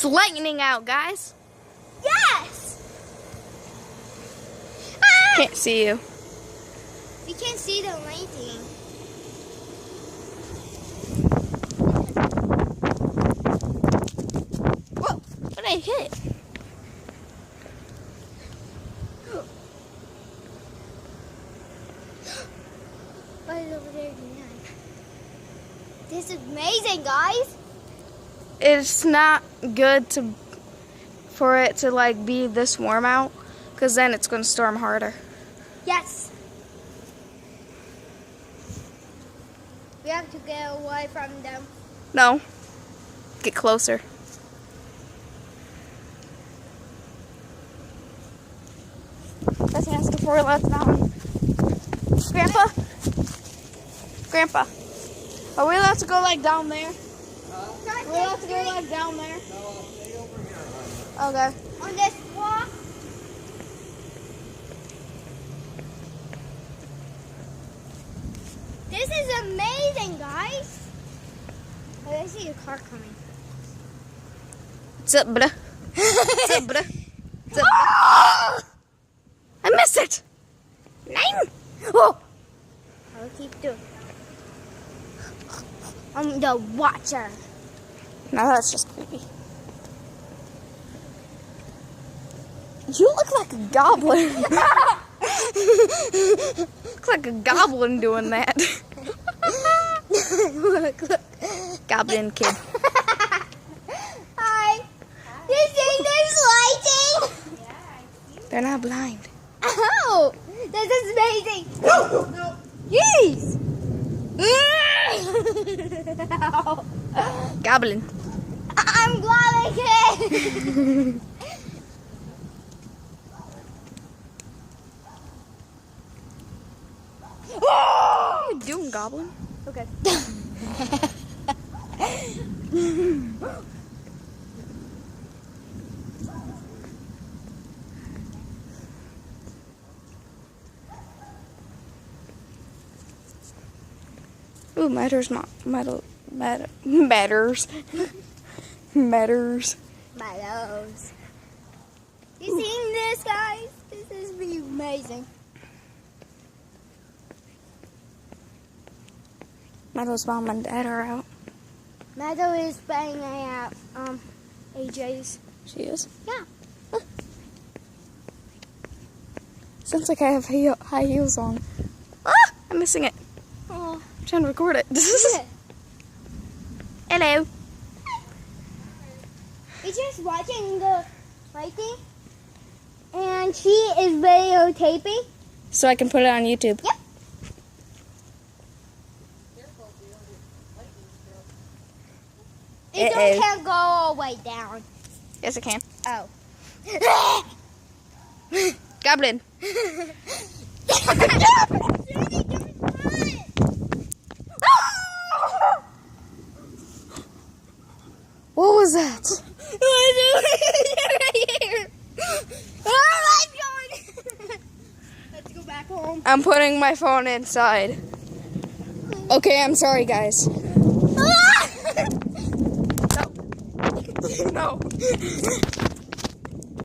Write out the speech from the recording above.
It's lightning out, guys. Yes! Ah! Can't see you. You can't see the lightning. Whoa, what did I hit? What is over there behind? This is amazing, guys. It's not good for it to like be this warm out, because then it's going to storm harder. Yes. We have to get away from them. No, get closer. That's the answer before we let down. Grandpa? Grandpa, are we allowed to go like down there? Are we allowed to go like down there? No, I'll stay over here, honey. Okay. On this walk. This is amazing, guys. Oh, I see a car coming. What's up, bruh? What's up, bruh? What's up, bruh? I missed it! 9! Oh! I'll keep doing. I'm the watcher. No, that's just creepy. You look like a goblin. Looks like a goblin doing that. Look. Goblin kid. Hi. You see this lighting? They're not blind. Oh, this is amazing. No. Jeez. Goblin. I'm glad I can. What are you doing, goblin? Okay. Ooh, matters. Matters. Meadows. You seen this, guys? This is really amazing. Meadow's mom and dad are out. Meadow is banging at AJ's. She is? Yeah. Sounds like I have high heels on. Ah! I'm missing it. Oh. I'm trying to record it. Hello. We're just watching the lighting, and she is videotaping. So I can put it on YouTube. Yep. It Uh-oh. can't go all the way down. Yes, I can. Oh. Goblin. What was that? Let's go back home. I'm putting my phone inside. Okay, I'm sorry, guys. No. No.